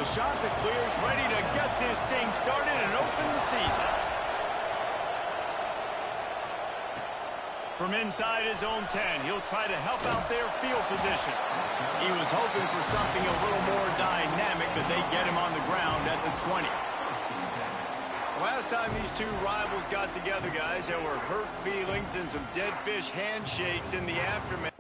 The shot that clears, ready to get this thing started and open the season. From inside his own 10, he'll try to help out their field position. He was hoping for something a little more dynamic, but they get him on the ground at the 20. Last time these two rivals got together, guys, there were hurt feelings and some dead fish handshakes in the aftermath.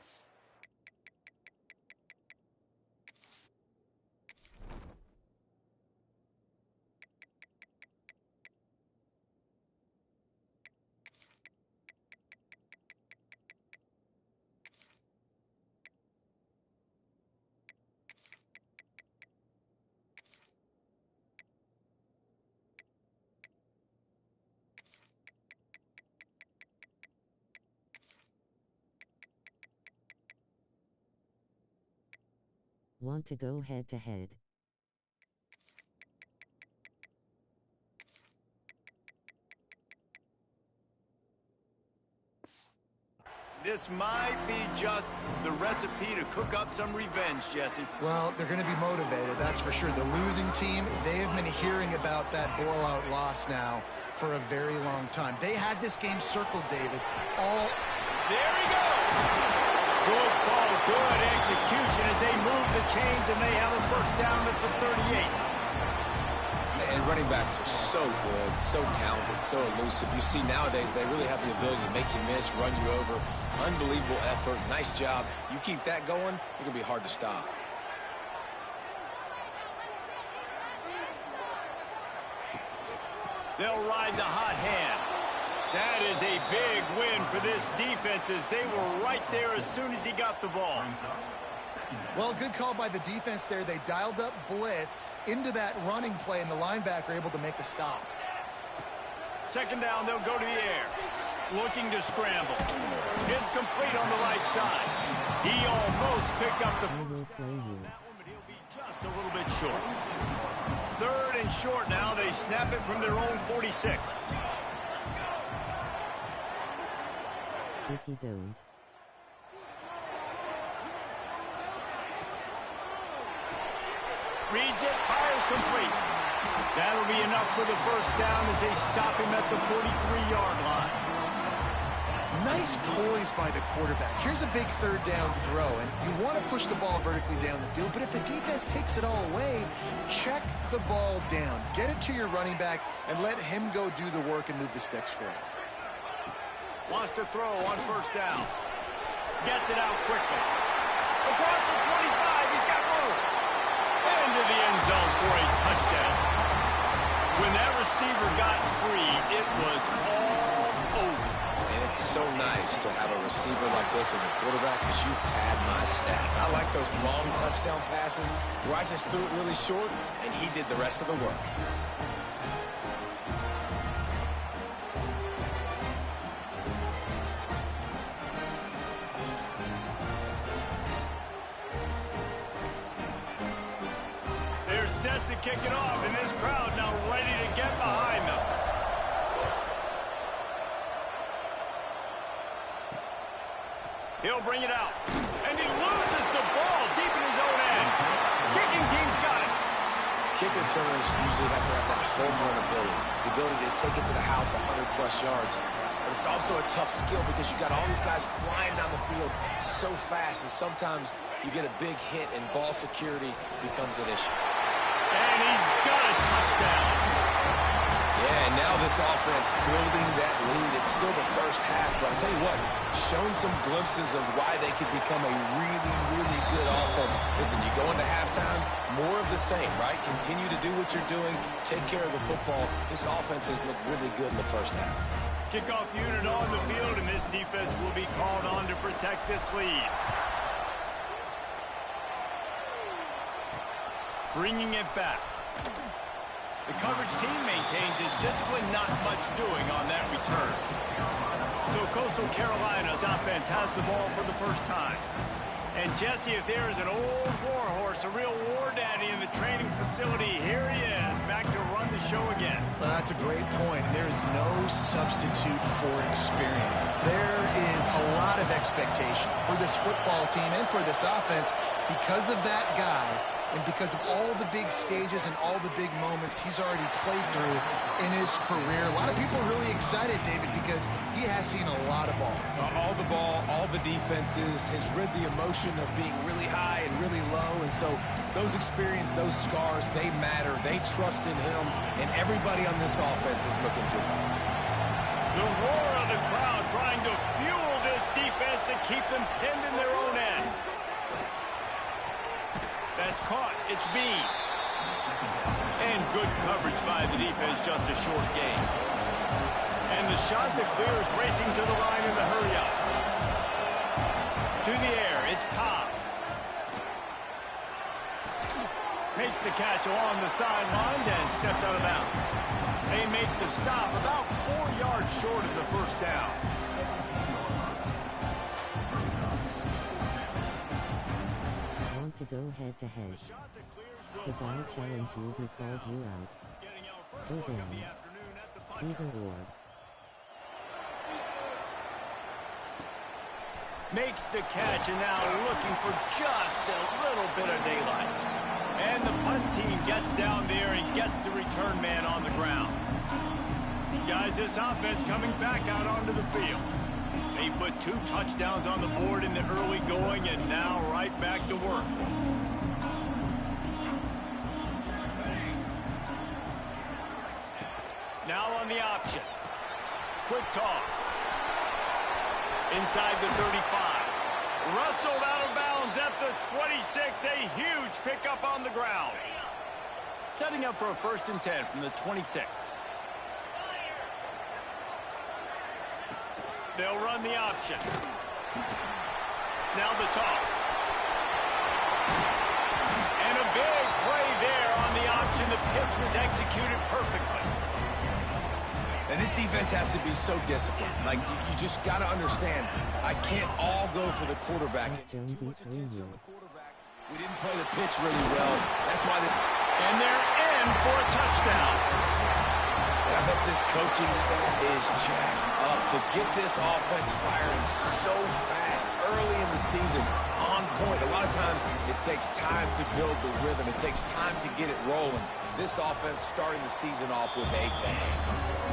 Want to go head-to-head? This might be just the recipe to cook up some revenge, Jesse. Well, they're going to be motivated, that's for sure. The losing team, they have been hearing about that blowout loss now for a very long time. They had this game circled, David, all... There he goes! Good call, good execution as they move the chains, and they have a first down at the 38. And running backs are so good, so talented, so elusive. You see nowadays they really have the ability to make you miss, run you over. Unbelievable effort. Nice job. You keep that going, it's going to be hard to stop. They'll ride the hot hand. That is a big win for this defense as they were right there as soon as he got the ball. Well, good call by the defense there. They dialed up blitz into that running play, and the linebacker able to make the stop. Second down, they'll go to the air. Looking to scramble. It's complete on the right side. He almost picked up the... I will play you. That one, but he'll be just a little bit short. Third and short now. They snap it from their own 46. If you don't. Reads it, fires complete. That'll be enough for the first down as they stop him at the 43-yard line. Nice poise by the quarterback. Here's a big third down throw, and you want to push the ball vertically down the field, but if the defense takes it all away, check the ball down. Get it to your running back and let him go do the work and move the sticks for him. Wants to throw on first down. Gets it out quickly. Across the 25, he's got room. Into the end zone for a touchdown. When that receiver got free, it was all over. And it's so nice to have a receiver like this as a quarterback because you pad my stats. I like those long touchdown passes where I just threw it really short and he did the rest of the work. Set to kick it off, and this crowd now ready to get behind them. He'll bring it out, and he loses the ball deep in his own end. Kicking team's got it. Kick returners usually have to have that home run ability, the ability to take it to the house 100-plus yards. But it's also a tough skill because you got all these guys flying down the field so fast, and sometimes you get a big hit, and ball security becomes an issue. And he's got a touchdown. Yeah, and now this offense building that lead. It's still the first half, but I'll tell you what, shown some glimpses of why they could become a really, really good offense. Listen, you go into halftime, more of the same, right? Continue to do what you're doing, take care of the football. This offense has looked really good in the first half. Kickoff unit on the field, and this defense will be called on to protect this lead. Bringing it back. The coverage team maintains his discipline, not much doing on that return. So Coastal Carolina's offense has the ball for the first time. And Jesse, if there is an old war horse, a real war daddy in the training facility, here he is, back to run the show again. Well, that's a great point, and there is no substitute for experience. There is a lot of expectation for this football team and for this offense because of that guy and because of all the big stages and all the big moments he's already played through in his career. A lot of people are really excited, David, because he has seen a lot of ball. All the ball, all the defenses, has rid the emotion of being really high and really low, and so those experiences, those scars, they matter. They trust in him, and everybody on this offense is looking to him. The roar of the crowd trying to fuel this defense to keep them pinned in their own end. That's caught. It's Bean. And good coverage by the defense, just a short gain. And the shot to clear is racing to the line in the hurry-up. To the air, it's Cobb. Makes the catch along the sidelines and steps out of bounds. They make the stop about 4 yards short of the first down. Want to go head-to-head. The guy challenged you who called you out. Go down. Either or. Makes the catch and now looking for just a little bit of daylight. And the punt team gets down there and gets the return man on the ground. Guys, this offense coming back out onto the field. They put 2 touchdowns on the board in the early going and now right back to work. Now on the option. Quick toss. Inside the 35. Rustled out of bounds at the 26. A huge pickup on the ground. Setting up for a 1st and 10 from the 26. They'll run the option. Now the toss. And a big play there on the option. The pitch was executed perfectly. And this defense has to be so disciplined. Like, you just got to understand, I can't all go for the quarterback. Jonesy threw you. We didn't play the pitch really well. That's why And they're in for a touchdown. I think this coaching staff is jacked up to get this offense firing so fast early in the season, on point. A lot of times it takes time to build the rhythm. It takes time to get it rolling. This offense starting the season off with a bang.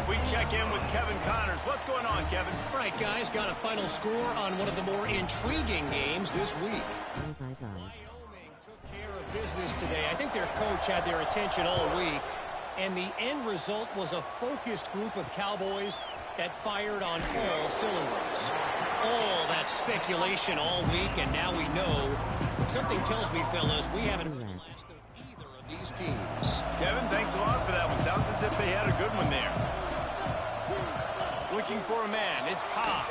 We check in with Kevin Connors. What's going on, Kevin? All right, guys, got a final score on one of the more intriguing games this week. Eyes. Wyoming took care of business today. I think their coach had their attention all week, and the end result was a focused group of Cowboys that fired on all cylinders. All that speculation all week, and now we know. Something tells me, fellas, we haven't heard the last of either of these teams. Kevin, thanks a lot for that one. Sounds as if they had a good one there. Looking for a man. It's Cobb.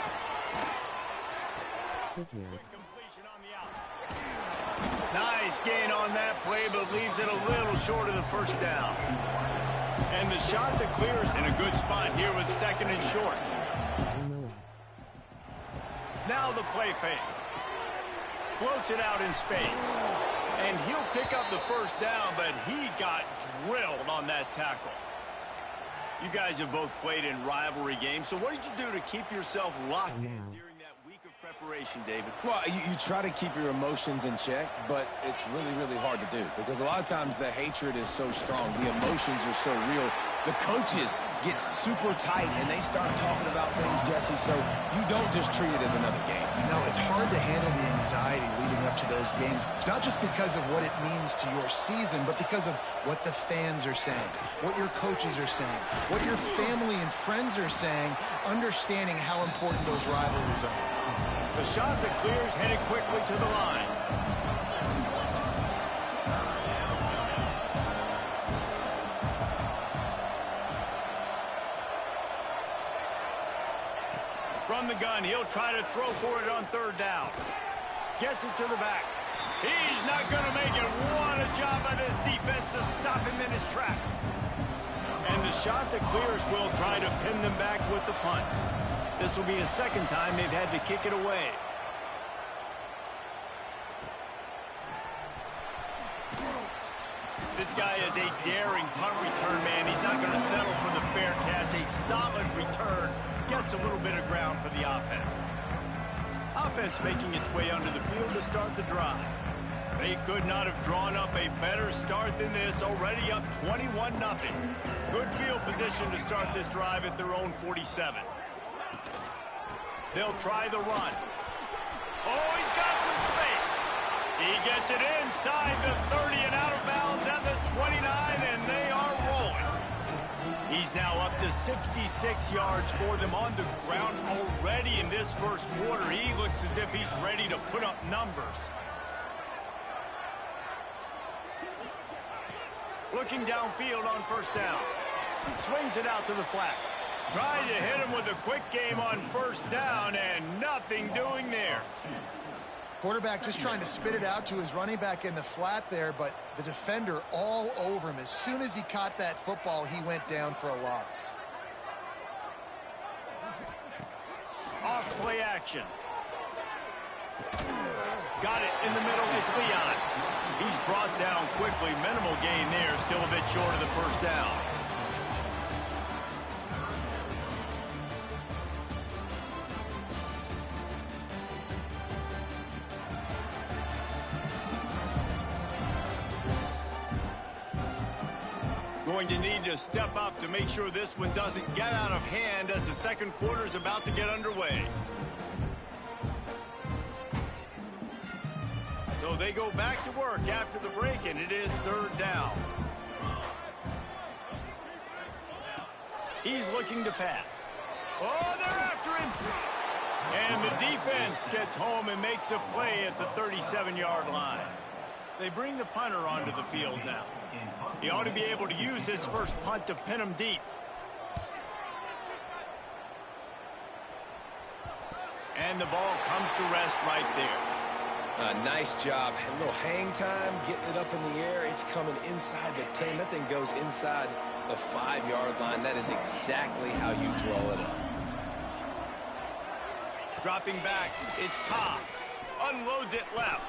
Figured. Completion on the out. Nice gain on that play, but leaves it a little short of the first down. And the shot to clear is in a good spot here with 2nd and short. Now the play fake. Floats it out in space. And he'll pick up the first down, but he got drilled on that tackle. You guys have both played in rivalry games, so what did you do to keep yourself locked in during that week of preparation, David? Well, you try to keep your emotions in check, but it's really, really hard to do because a lot of times the hatred is so strong. The emotions are so real. The coaches get super tight, and they start talking about things, Jesse, so you don't just treat it as another game. No, it's hard to handle the anxiety leading up to those games, not just because of what it means to your season, but because of what the fans are saying, what your coaches are saying, what your family and friends are saying, understanding how important those rivalries are. The shot that clears headed quickly to the line. From the gun, he'll try to throw for it on 3rd down. Gets it to the back. He's not going to make it. What a job by this defense to stop him in his tracks. And the shot that clears will try to pin them back with the punt. This will be a 2nd time they've had to kick it away. This guy is a daring punt return man. He's not going to settle for the fair catch. A solid return. Gets a little bit of ground for the offense. Offense making its way onto the field to start the drive. They could not have drawn up a better start than this, already up 21-0. Good field position to start this drive at their own 47. They'll try the run. Oh, he's got some space. He gets it inside the 30 and out of bounds at the 29, and they are rolling. He's now up to 66 yards for them on the ground already in this first quarter. He looks as if he's ready to put up numbers. Looking downfield on first down. Swings it out to the flat. Trying to hit him with a quick game on first down, and nothing doing there. Quarterback just trying to spit it out to his running back in the flat there, but the defender all over him. As soon as he caught that football, he went down for a loss. Off play action. Got it in the middle. It's Leon. He's brought down quickly. Minimal gain there. Still a bit short of the first down. Going to need to step up to make sure this one doesn't get out of hand as the second quarter is about to get underway. So they go back to work after the break, and it is third down. He's looking to pass. Oh, they're after him. And the defense gets home and makes a play at the 37-yard line. They bring the punter onto the field now. He ought to be able to use his first punt to pin him deep. And the ball comes to rest right there. Nice job. A little hang time, getting it up in the air. It's coming inside the 10. That thing goes inside the 5-yard line. That is exactly how you draw it up. Dropping back, it's Cobb. Unloads it left.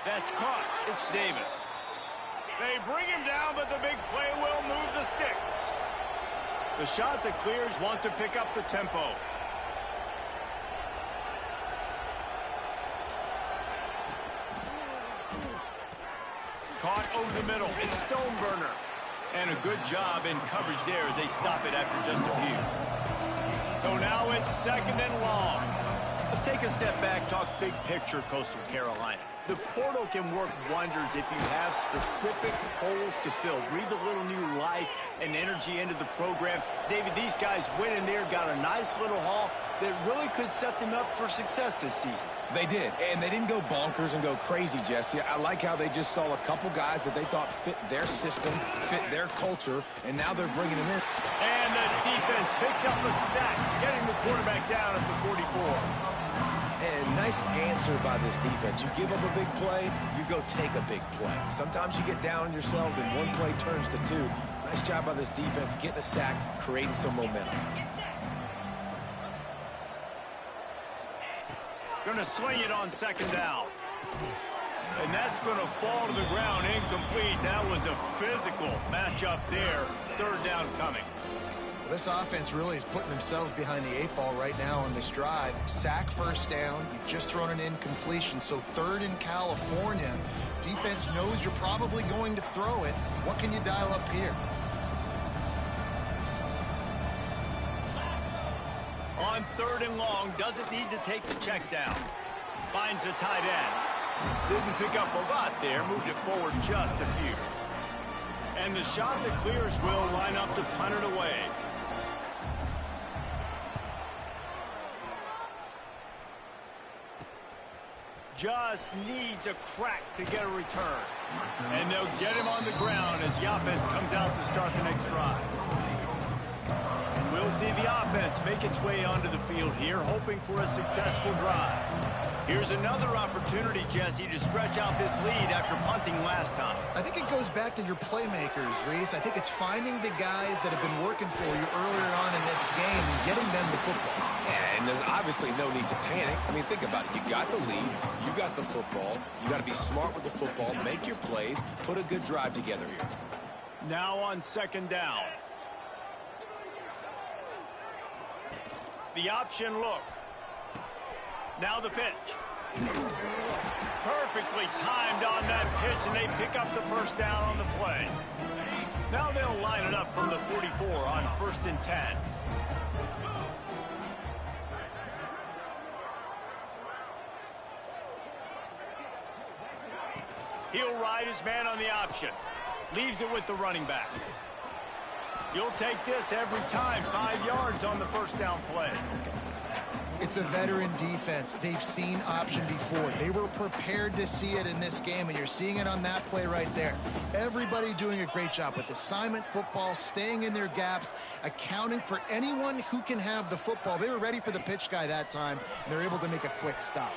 That's caught. It's Davis. They bring him down, but the big play will move the sticks. The shot that clears want to pick up the tempo. Caught over the middle. It's Stoneburner. And a good job in coverage there as they stop it after just a few. So now it's second and long. Let's take a step back, talk big picture Coastal Carolina. The portal can work wonders if you have specific holes to fill. Breathe a little new life and energy into the program. David, these guys went in there, got a nice little haul that really could set them up for success this season. They did, and they didn't go bonkers and go crazy, Jesse. I like how they just saw a couple guys that they thought fit their system, fit their culture, and now they're bringing them in. And the defense picks up a sack, getting the quarterback down at the 44. And nice answer by this defense. You give up a big play, you go take a big play. Sometimes you get down on yourselves and one play turns to two. Nice job by this defense, getting a sack, creating some momentum. Going to swing it on second down. And that's going to fall to the ground, incomplete. That was a physical matchup there. Third down coming. This offense really is putting themselves behind the 8 ball right now on this drive. Sack first down. You've just thrown an incompletion. So third in California. Defense knows you're probably going to throw it. What can you dial up here? On third and long, doesn't need to take the check down. Finds the tight end. Didn't pick up a lot there. Moved it forward just a few. And the shot that clears will line up to punt it away. Just needs a crack to get a return. And they'll get him on the ground as the offense comes out to start the next drive. We'll see the offense make its way onto the field here, hoping for a successful drive. Here's another opportunity, Jesse, to stretch out this lead after punting last time. I think it goes back to your playmakers, Reese. I think it's finding the guys that have been working for you earlier on in this game and getting them the football. Yeah, and there's obviously no need to panic. I mean, think about it. You got the lead. You got the football. You got to be smart with the football. Make your plays. Put a good drive together here. Now on second down. The option look. Now the pitch. Perfectly timed on that pitch, and they pick up the first down on the play. Now they'll line it up from the 44 on 1st and 10. He'll ride his man on the option. Leaves it with the running back. You'll take this every time. 5 yards on the first down play. It's a veteran defense. They've seen option before. They were prepared to see it in this game, and you're seeing it on that play right there. Everybody doing a great job with assignment football, staying in their gaps, accounting for anyone who can have the football. They were ready for the pitch guy that time, and they're able to make a quick stop.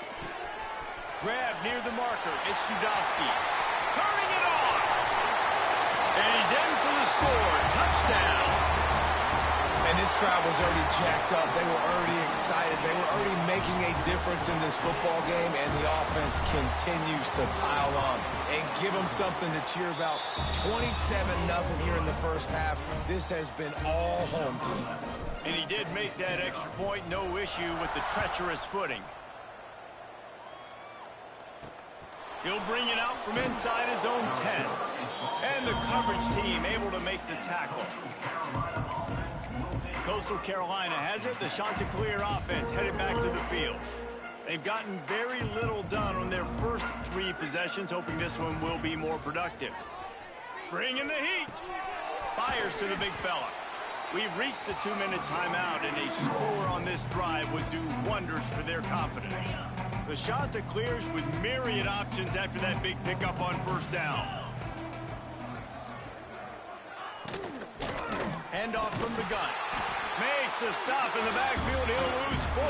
Grab near the marker. It's Judowski. Turning it on. And he's in for the score. Touchdown. And this crowd was already jacked up. They were already excited. They were already making a difference in this football game, and the offense continues to pile on and give them something to cheer about. 27-0 here in the first half. This has been all home team. And he did make that extra point. No issue with the treacherous footing. He'll bring it out from inside his own 10. And the coverage team able to make the tackle. Coastal Carolina has it. The Chanticleer offense headed back to the field. They've gotten very little done on their first 3 possessions, hoping this one will be more productive. Bringing the heat. Fires to the big fella. We've reached the 2-minute timeout, and a score on this drive would do wonders for their confidence. The Chanticleers with myriad options after that big pickup on first down. Handoff from the gun. Makes a stop in the backfield. He'll lose 4.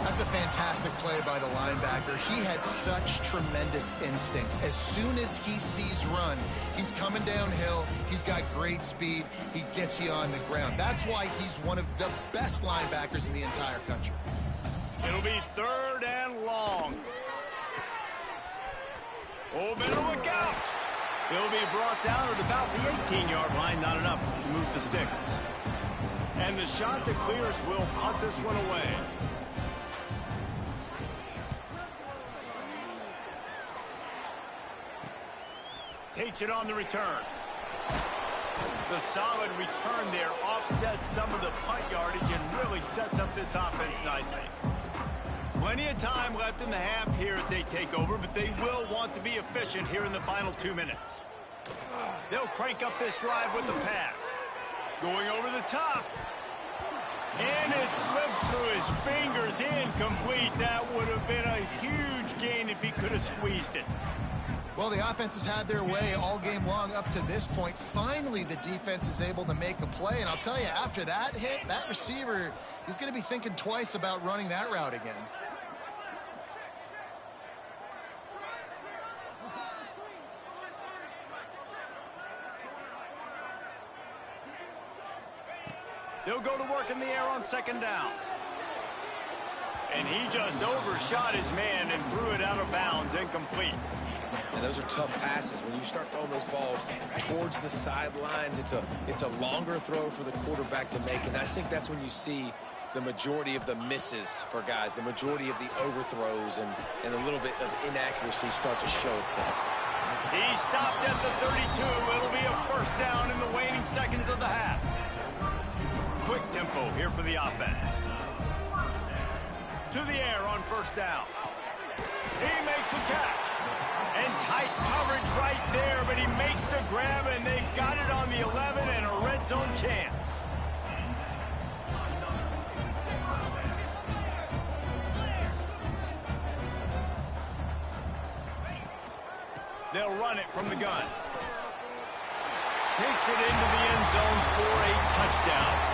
That's a fantastic play by the linebacker. He has such tremendous instincts. As soon as he sees run, he's coming downhill. He's got great speed. He gets you on the ground. That's why he's one of the best linebackers in the entire country. It'll be 3rd and long. Oh, better look out. He'll be brought down at about the 18-yard line. Not enough to move the sticks. And the Chanticleers will punt this one away. Takes it on the return. The solid return there offsets some of the punt yardage and really sets up this offense nicely. Plenty of time left in the half here as they take over, but they will want to be efficient here in the final 2 minutes. They'll crank up this drive with the pass. Going over the top. And it slips through his fingers, incomplete. That would have been a huge gain if he could have squeezed it. Well, the offense has had their way all game long up to this point. Finally, the defense is able to make a play. And I'll tell you, after that hit, that receiver, he's going to be thinking twice about running that route again. They'll go to work in the air on 2nd down. And he just overshot his man and threw it out of bounds, incomplete. And those are tough passes. When you start throwing those balls towards the sidelines, it's a longer throw for the quarterback to make. And I think that's when you see the majority of the misses for guys, the majority of the overthrows and a little bit of inaccuracy start to show itself. He stopped at the 32. It'll be a 1st down in the waning seconds of the half. Quick tempo here for the offense. To the air on 1st down. He makes the catch. And tight coverage right there, but he makes the grab, and they've got it on the 11 and a red zone chance. They'll run it from the gun. Takes it into the end zone for a touchdown.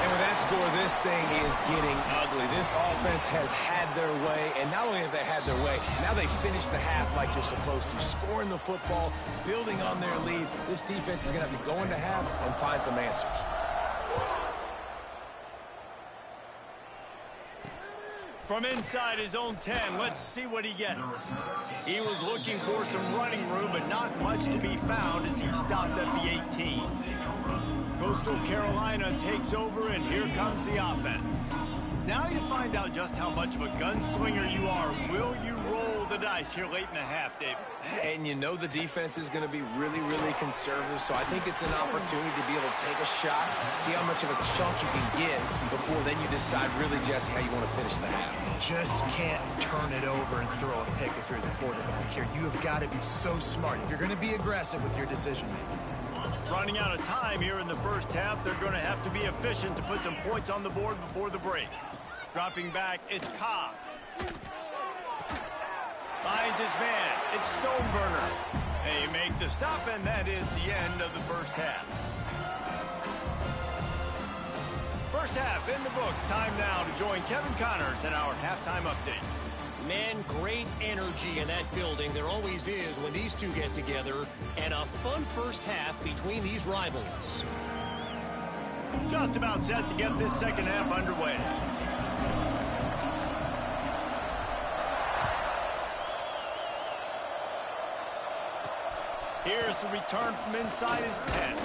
And with that score, this thing is getting ugly. This offense has had their way, and not only have they had their way, now they finish the half like you're supposed to, scoring the football, building on their lead. This defense is going to have to go into half and find some answers. From inside his own 10, let's see what he gets. He was looking for some running room, but not much to be found as he stopped at the 18. Coastal Carolina takes over, and here comes the offense. Now you find out just how much of a gunslinger you are. Will you roll the dice here late in the half, David? And you know the defense is going to be really, really conservative, so I think it's an opportunity to be able to take a shot, see how much of a chunk you can get before then you decide really, Jesse, how you want to finish the half. Just can't turn it over and throw a pick if you're the quarterback here. You have got to be so smart if you're going to be aggressive with your decision-making. Running out of time here in the first half, they're going to have to be efficient to put some points on the board before the break. Dropping back, it's Cobb. Finds his man, it's Stoneburner. They make the stop, and that is the end of the first half. First half in the books. Time now to join Kevin Connors in our halftime update. Man, great energy in that building. There always is when these two get together. And a fun first half between these rivals. Just about set to get this second half underway. Here's the return from inside his 10.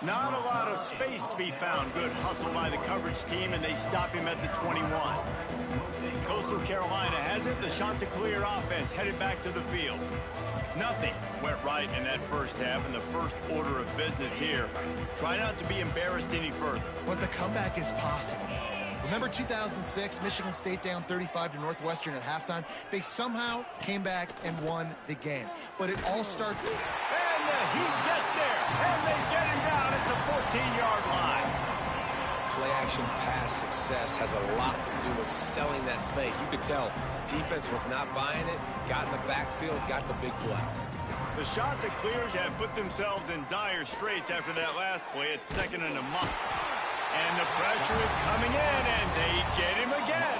Not a lot of space to be found. Good hustle by the coverage team, and they stop him at the 21. Coastal Carolina has it. The Chanticleer offense headed back to the field. Nothing went right in that first half, and the first order of business here. Try not to be embarrassed any further. But the comeback is possible. Remember 2006, Michigan State down 35 to Northwestern at halftime? They somehow came back and won the game. But it all starts... And the Heat gets there, and they get him down at the 14-yard line. Play-action pass success has a lot to do with selling that fake. You could tell defense was not buying it, got in the backfield, got the big play. The Chanticleers have put themselves in dire straits after that last play. It's second and a month. And the pressure is coming in, and they get him again.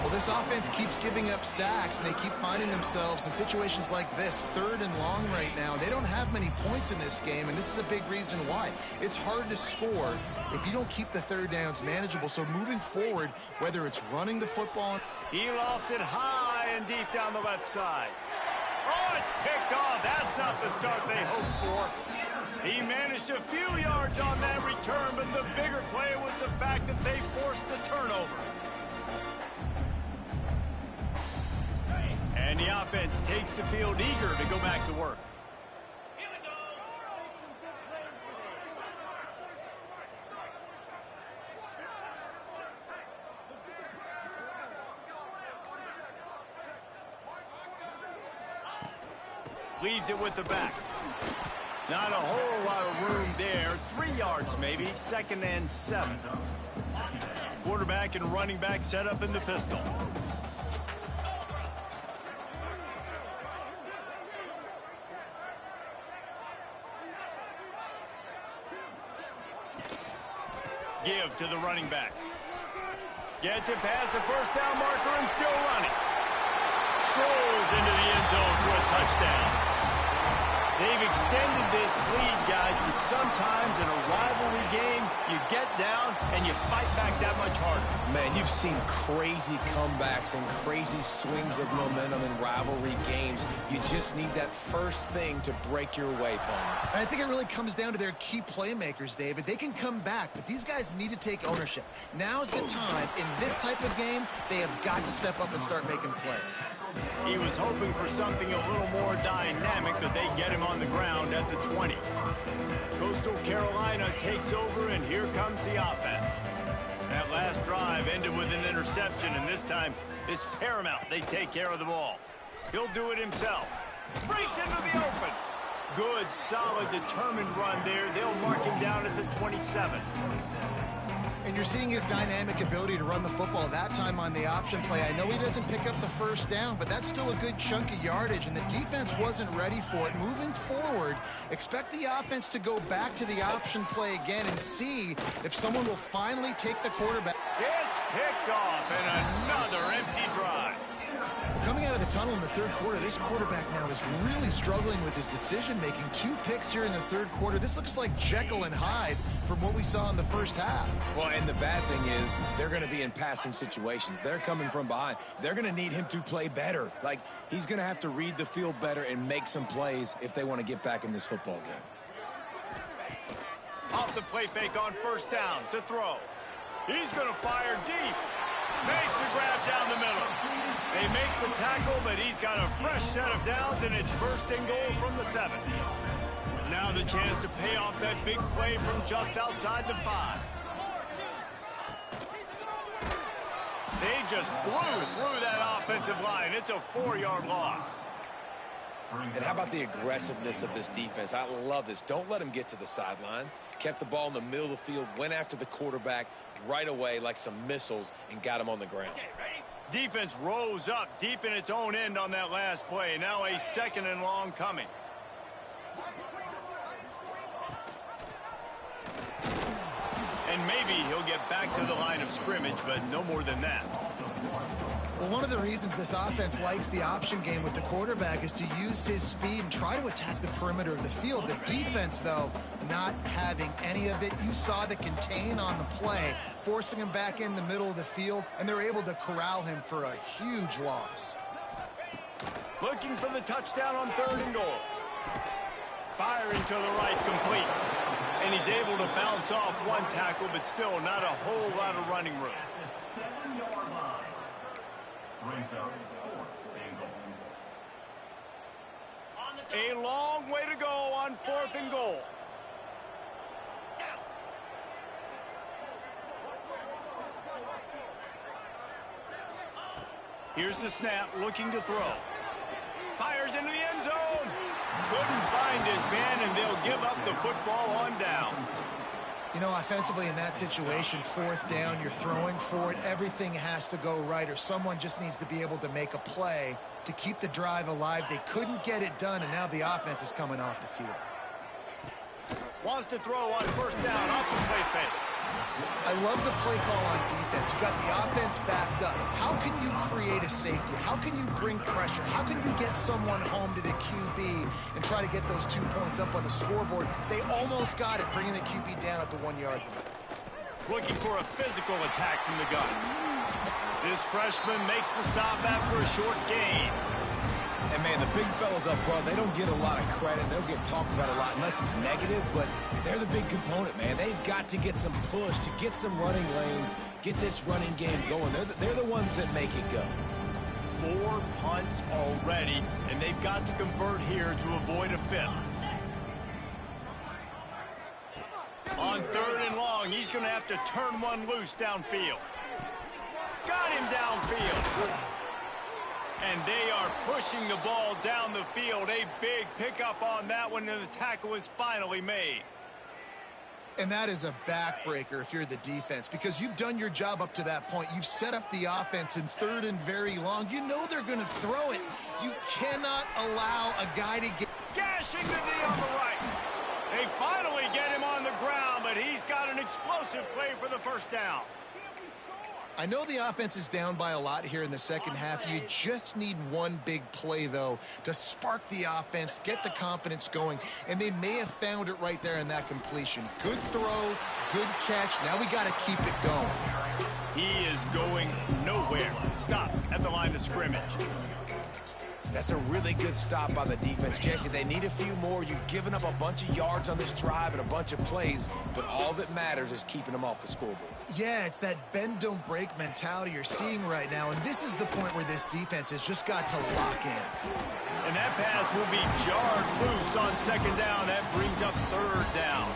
Well, this offense keeps giving up sacks, and they keep finding themselves in situations like this, third and long right now. They don't have many points in this game, and this is a big reason why. It's hard to score if you don't keep the third downs manageable. So moving forward, whether it's running the football... He lofts it high and deep down the left side. Oh, it's picked off. That's not the start they hoped for. He managed a few yards on that return, but the bigger play was the fact that they forced the turnover. And the offense takes the field eager to go back to work. Leaves it with the back. Not a whole lot of room there. 3 yards maybe. Second and 7. Quarterback and running back set up in the pistol. Give to the running back. Gets it past the first down marker and still running. Strolls into the end zone for a touchdown. They've extended this lead, guys, but sometimes in a rivalry game, you get down and you fight back that much harder. Man, you've seen crazy comebacks and crazy swings of momentum in rivalry games. You just need that first thing to break your way, Palmer. I think it really comes down to their key playmakers, David. They can come back, but these guys need to take ownership. Now's the time. In this type of game, they have got to step up and start making plays. He was hoping for something a little more dynamic, but they get him on the ground at the 20. Coastal Carolina takes over, and here comes the offense. That last drive ended with an interception, and this time it's paramount they take care of the ball. He'll do it himself. Breaks into the open. Good, solid, determined run there. They'll mark him down at the 27. And you're seeing his dynamic ability to run the football, that time on the option play. I know he doesn't pick up the first down, but that's still a good chunk of yardage, and the defense wasn't ready for it. Moving forward, expect the offense to go back to the option play again and see if someone will finally take the quarterback. It's picked off, and another empty drive. Coming out of the tunnel in the third quarter, this quarterback now is really struggling with his decision-making. 2 picks here in the third quarter. This looks like Jekyll and Hyde from what we saw in the first half. Well, and the bad thing is they're going to be in passing situations. They're coming from behind. They're going to need him to play better. Like, he's going to have to read the field better and make some plays if they want to get back in this football game. Off the play fake on first down to throw. He's going to fire deep. Makes the grab down the middle. They make the tackle, but he's got a fresh set of downs, and it's first and goal from the 7. Now the chance to pay off that big play from just outside the 5. They just blew through that offensive line. It's a 4-yard loss. And how about the aggressiveness of this defense? I love this. Don't let them get to the sideline. Kept the ball in the middle of the field, went after the quarterback right away like some missiles, and got him on the ground. Defense rose up deep in its own end on that last play. Now a 2nd and long coming. And maybe he'll get back to the line of scrimmage, but no more than that. Well, one of the reasons this offense likes the option game with the quarterback is to use his speed and try to attack the perimeter of the field. The defense, though, not having any of it. You saw the contain on the play, forcing him back in the middle of the field, and they're able to corral him for a huge loss. Looking for the touchdown on 3rd and goal. Firing to the right, complete. And he's able to bounce off one tackle, but still not a whole lot of running room. A long way to go on 4th and goal. Here's the snap, looking to throw. Fires into the end zone. Couldn't find his man, and they'll give up the football on downs. You know, offensively in that situation, 4th down, you're throwing for it. Everything has to go right, or someone just needs to be able to make a play to keep the drive alive. They couldn't get it done, and now the offense is coming off the field. Wants to throw on 1st down off the play fake. I love the play call on defense. You got the offense backed up. How can you create a safety? How can you bring pressure? How can you get someone home to the QB and try to get those 2 points up on the scoreboard? They almost got it, bringing the QB down at the 1-yard line. Looking for a physical attack from the gun. This freshman makes the stop after a short gain. And, man, the big fellas up front, they don't get a lot of credit. They'll get talked about a lot unless it's negative, but they're the big component, man. They've got to get some push, to get some running lanes, get this running game going. They're the ones that make it go. 4 punts already, and they've got to convert here to avoid a 5th. On 3rd and long, he's going to have to turn one loose downfield. Got him downfield. And they are pushing the ball down the field. A big pickup on that one, and the tackle is finally made. And that is a backbreaker if you're the defense, because you've done your job up to that point. You've set up the offense in 3rd and very long. You know they're going to throw it. You cannot allow a guy to get... Gashing the D on the right. They finally get him on the ground, but he's got an explosive play for the 1st down. I know the offense is down by a lot here in the 2nd half. You just need one big play, though, to spark the offense, get the confidence going, and they may have found it right there in that completion. Good throw, good catch. Now we got to keep it going. He is going nowhere. Stop at the line of scrimmage. That's a really good stop by the defense. Jesse, they need a few more. You've given up a bunch of yards on this drive and a bunch of plays, but all that matters is keeping them off the scoreboard. Yeah, it's that bend, don't break mentality you're seeing right now, and this is the point where this defense has just got to lock in. And that pass will be jarred loose on 2nd down. That brings up 3rd down.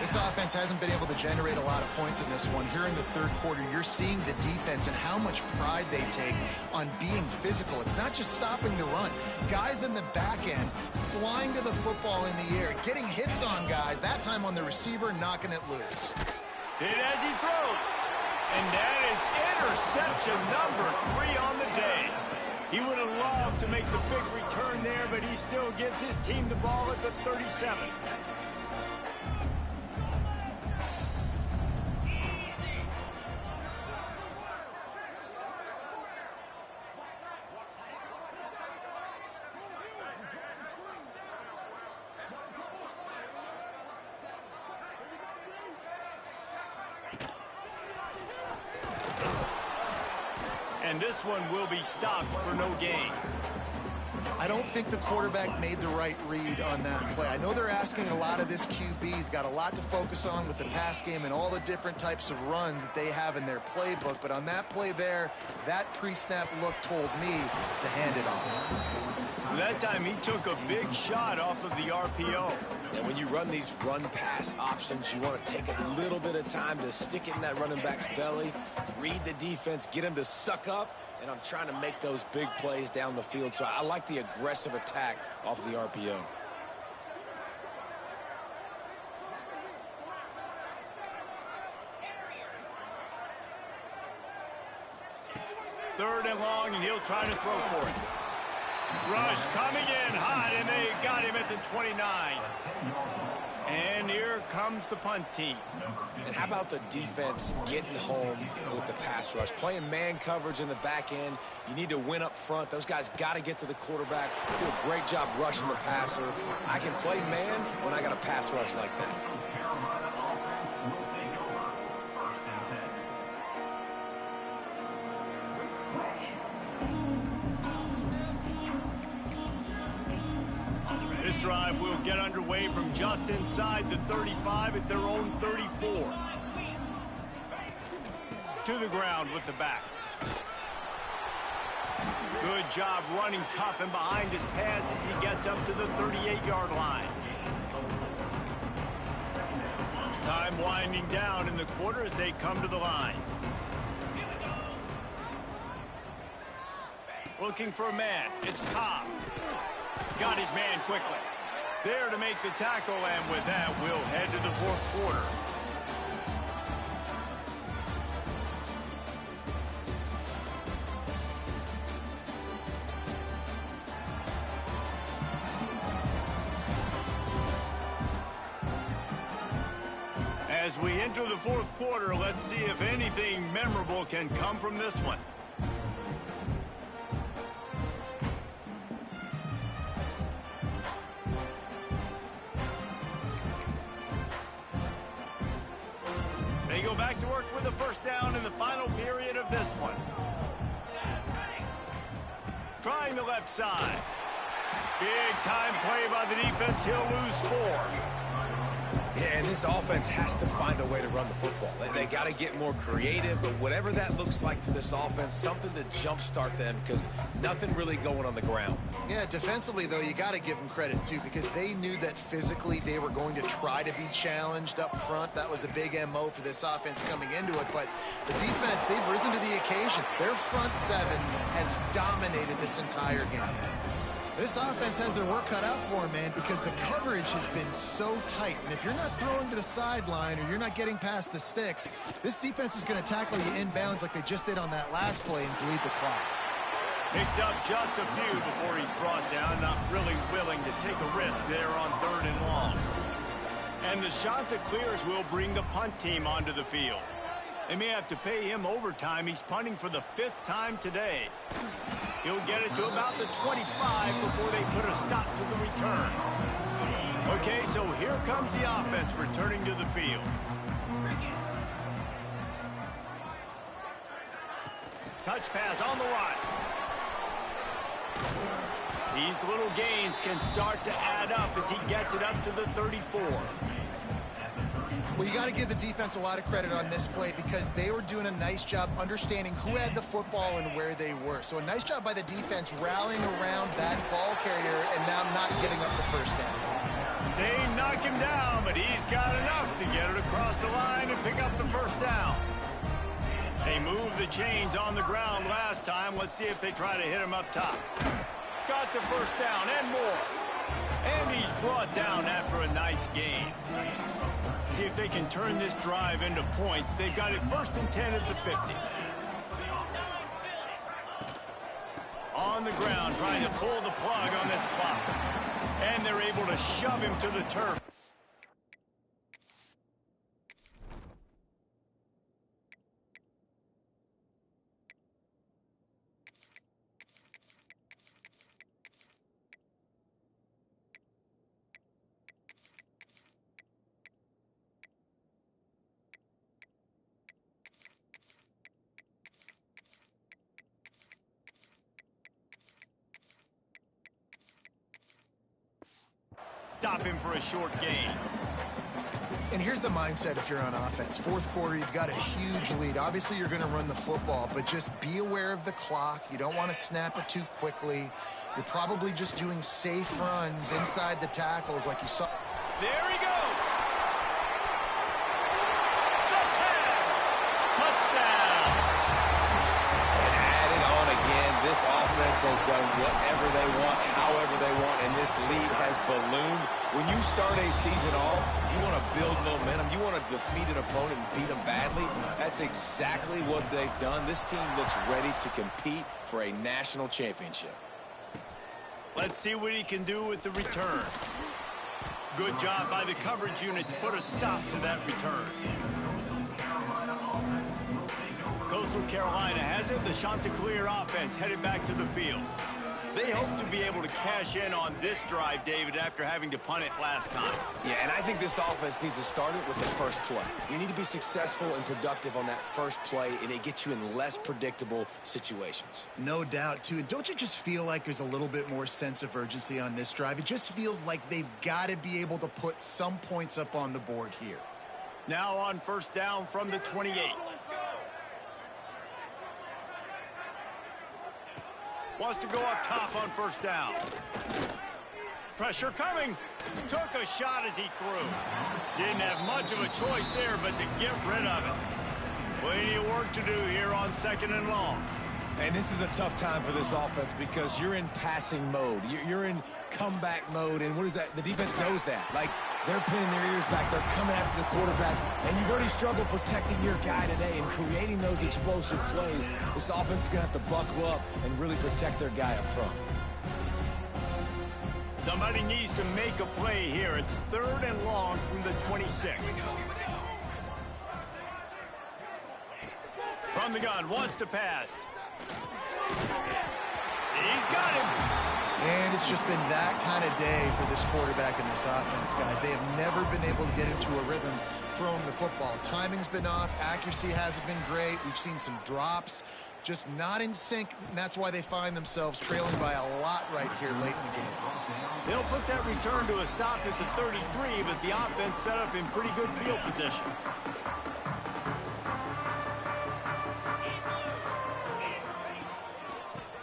This offense hasn't been able to generate a lot of points in this one. Here in the 3rd quarter, you're seeing the defense and how much pride they take on being physical. It's not just stopping the run. Guys in the back end flying to the football in the air, getting hits on guys, that time on the receiver, knocking it loose. Hit as he throws. And that is interception number 3 on the day. He would have loved to make the big return there, but he still gives his team the ball at the 37. And this one will be stopped for no gain. I don't think the quarterback made the right read on that play. I know they're asking a lot of this QB. He's got a lot to focus on with the pass game and all the different types of runs that they have in their playbook. But on that play there, that pre-snap look told me to hand it off. That time he took a big shot off of the RPO. And when you run these run-pass options, you want to take a little bit of time to stick it in that running back's belly, read the defense, get him to suck up, and I'm trying to make those big plays down the field. So I like the aggressive attack off the RPO. Third and long, and he'll try to throw for it. Rush coming in hot, and they got him at the 29. And here comes the punt team. And how about the defense getting home with the pass rush? Playing man coverage in the back end. You need to win up front. Those guys got to get to the quarterback. Do a great job rushing the passer. I can play man when I got a pass rush like that. This drive will get underway from just inside the 35 at their own 34. To the ground with the back. Good job running tough and behind his pads as he gets up to the 38-yard line. Time winding down in the quarter as they come to the line. Looking for a man. It's Cobb. Got his man quickly. There to make the tackle, and with that, we'll head to the fourth quarter. As we enter the fourth quarter, let's see if anything memorable can come from this one. They go back to work with a first down in the final period of this one. Trying the left side. Big time play by the defense. He'll lose 4. Yeah, and this offense has to find a way to run the football. They got to get more creative, but whatever that looks like for this offense, something to jumpstart them because nothing really going on the ground. Yeah, defensively, though, you got to give them credit, too, because they knew that physically they were going to try to be challenged up front. That was a big MO for this offense coming into it, but the defense, they've risen to the occasion. Their front seven has dominated this entire game. This offense has their work cut out for them, man, because the coverage has been so tight. And if you're not throwing to the sideline or you're not getting past the sticks, this defense is going to tackle you inbounds like they just did on that last play and bleed the clock. Picks up just a few before he's brought down, not really willing to take a risk there on third and long. And the shot that clears will bring the punt team onto the field. They may have to pay him overtime. He's punting for the 5th time today. He'll get it to about the 25 before they put a stop to the return. Okay, so here comes the offense returning to the field. Touch pass on the run. These little gains can start to add up as he gets it up to the 34. Well, you got to give the defense a lot of credit on this play because they were doing a nice job understanding who had the football and where they were. So a nice job by the defense rallying around that ball carrier and now not giving up the first down. They knock him down, but he's got enough to get it across the line and pick up the first down. They moved the chains on the ground last time. Let's see if they try to hit him up top. Got the first down and more. And he's brought down after a nice gain. See if they can turn this drive into points. They've got it 1st and 10 at the 50. On the ground, trying to pull the plug on this clock. And they're able to shove him to the turf. stop him for a short gain. And here's the mindset if you're on offense. Fourth quarter, you've got a huge lead. Obviously, you're going to run the football, but just be aware of the clock. You don't want to snap it too quickly. You're probably just doing safe runs inside the tackles like you saw. There he goes. The tag. Touchdown. And add it on again. This offense has done whatever they want, however they want, and this lead has ballooned. When you start a season off, you want to build momentum. You want to defeat an opponent and beat them badly. That's exactly what they've done. This team looks ready to compete for a national championship. Let's see what he can do with the return. Good job by the coverage unit to put a stop to that return. Coastal Carolina has it. The Chanticleer offense headed back to the field. They hope to be able to cash in on this drive, David, after having to punt it last time. Yeah, and I think this offense needs to start it with the first play. You need to be successful and productive on that first play, and it gets you in less predictable situations. No doubt, too. And don't you just feel like there's a little bit more sense of urgency on this drive? It just feels like they've got to be able to put some points up on the board here. Now on first down from the 28. Wants to go up top on first down. Pressure coming. Took a shot as he threw. Didn't have much of a choice there, but to get rid of it. Plenty of work to do here on second and long. And this is a tough time for this offense because you're in passing mode. You're in comeback mode, and what is that? The defense knows that. Like, they're pinning their ears back. They're coming after the quarterback, and you've already struggled protecting your guy today and creating those explosive plays. This offense is going to have to buckle up and really protect their guy up front. Somebody needs to make a play here. It's third and long from the 26. From the gun, wants to pass. He's got him. And it's just been that kind of day for this quarterback and this offense, guys. They have never been able to get into a rhythm throwing the football. Timing's been off. Accuracy hasn't been great. We've seen some drops. Just not in sync, and that's why they find themselves trailing by a lot right here late in the game. They'll put that return to a stop at the 33, but the offense set up in pretty good field position.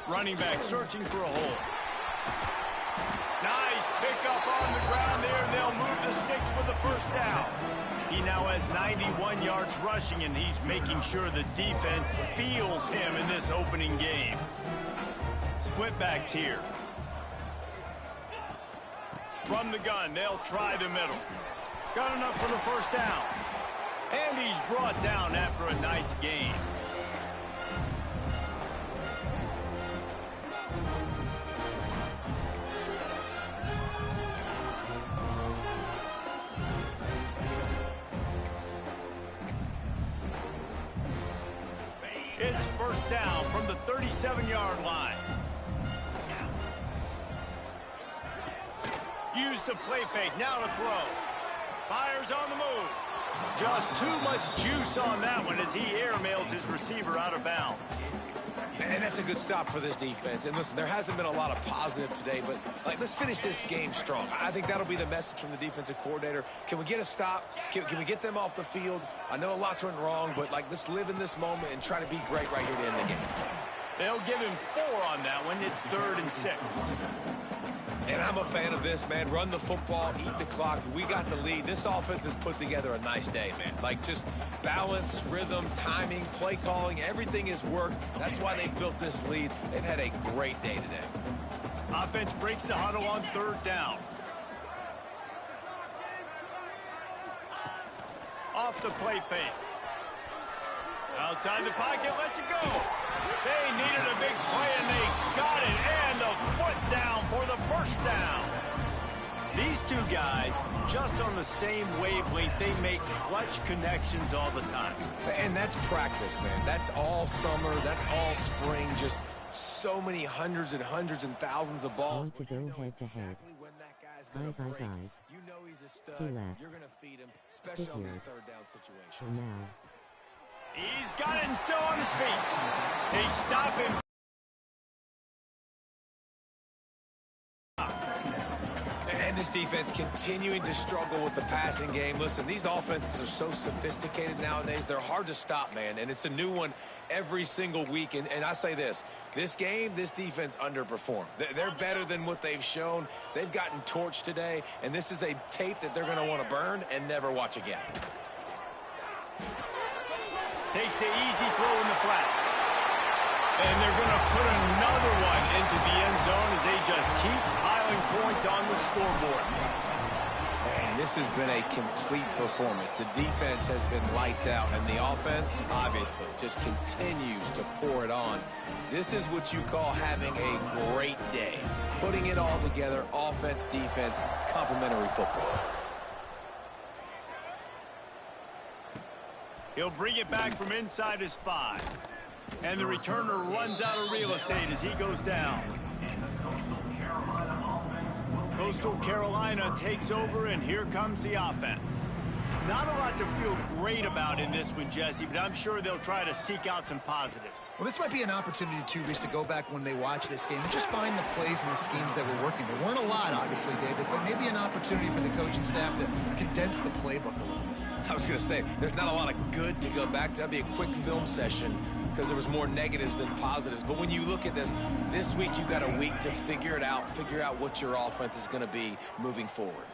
Running back searching for a hole. Nice pickup on the ground there. They'll move the sticks with the first down. He now has 91 yards rushing, and he's making sure the defense feels him in this opening game. Split backs here. From the gun, they'll try the middle. Got enough for the first down. And he's brought down after a nice gain. It's first down from the 37-yard line. Use the play fake, now to throw. Fires on the move. Just too much juice on that one as he airmails his receiver out of bounds. And that's a good stop for this defense. And listen, there hasn't been a lot of positive today, but let's finish this game strong. I think that'll be the message from the defensive coordinator. Can we get a stop? Can we get them off the field? I know a lot's went wrong, but let's live in this moment and try to be great right here to end the game. They'll give him 4 on that one. It's 3rd and 6. And I'm a fan of this, man. Run the football, eat the clock. We got the lead. This offense has put together a nice day, man. Just balance, rhythm, timing, play calling, everything has worked. That's why they built this lead. They've had a great day today. Offense breaks the huddle on 3rd down. Off the play fake. Outside the pocket, lets it go. They needed a big play, and they got it. And the foot down for the first down. These two guys, just on the same wavelength, they make clutch connections all the time. And that's practice, man. That's all summer. That's all spring. Just so many hundreds and hundreds and thousands of balls. Want to go head-to-head. Eyes. You know he's a stud. He left. You're going to feed him, especially on these Figured. 3rd down situations. And now, He's got it and still on his feet. They stop him. And this defense continuing to struggle with the passing game. Listen, these offenses are so sophisticated nowadays. They're hard to stop, man. And it's a new one every single week. And I say this game, this defense underperformed. They're better than what they've shown. They've gotten torched today. And this is a tape that they're going to want to burn and never watch again. Takes the easy throw in the flat. And they're going to put another one into the end zone as they just keep piling points on the scoreboard. Man, this has been a complete performance. The defense has been lights out, and the offense, obviously, just continues to pour it on. This is what you call having a great day. Putting it all together, offense, defense, complementary football. He'll bring it back from inside his 5. And the returner runs out of real estate as he goes down. Coastal Carolina takes over, and here comes the offense. Not a lot to feel great about in this one, Jesse, but I'm sure they'll try to seek out some positives. Well, this might be an opportunity, too, Reese, to go back when they watch this game and just find the plays and the schemes that were working. There weren't a lot, obviously, David, but maybe an opportunity for the coaching staff to condense the playbook a little. I was going to say, there's not a lot of good to go back to. That'd be a quick film session because there was more negatives than positives. But when you look at this week you got a week to figure it out, figure out what your offense is going to be moving forward.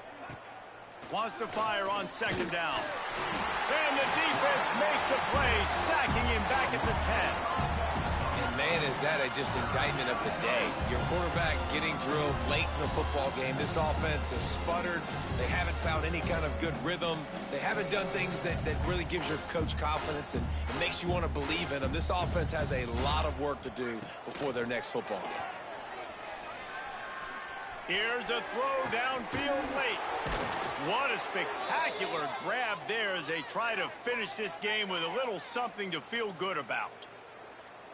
Wants to fire on second down. And the defense makes a play, sacking him back at the 10. And, man, is that just indictment of the day. Your quarterback getting drilled late in the football game. This offense has sputtered. They haven't found any kind of good rhythm. They haven't done things that really gives your coach confidence and makes you want to believe in them. This offense has a lot of work to do before their next football game. Here's a throw downfield late. What a spectacular grab there as they try to finish this game with a little something to feel good about.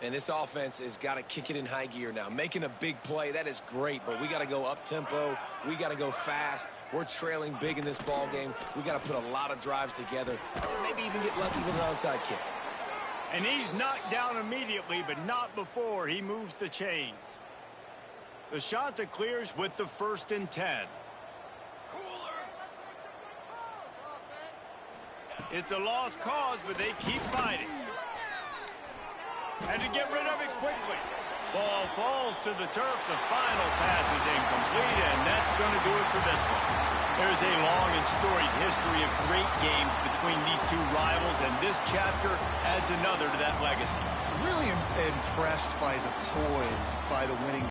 And this offense has got to kick it in high gear now. Making a big play, that is great, but we got to go up-tempo. We got to go fast. We're trailing big in this ball game. We got to put a lot of drives together, maybe even get lucky with an onside kick. And he's knocked down immediately, but not before he moves the chains. The shot that clears with the 1st and 10. It's a lost cause, but they keep fighting. And to get rid of it quickly. Ball falls to the turf. The final pass is incomplete, and that's going to do it for this one. There's a long and storied history of great games between these two rivals, and this chapter adds another to that legacy. Really impressed by the poise by the winning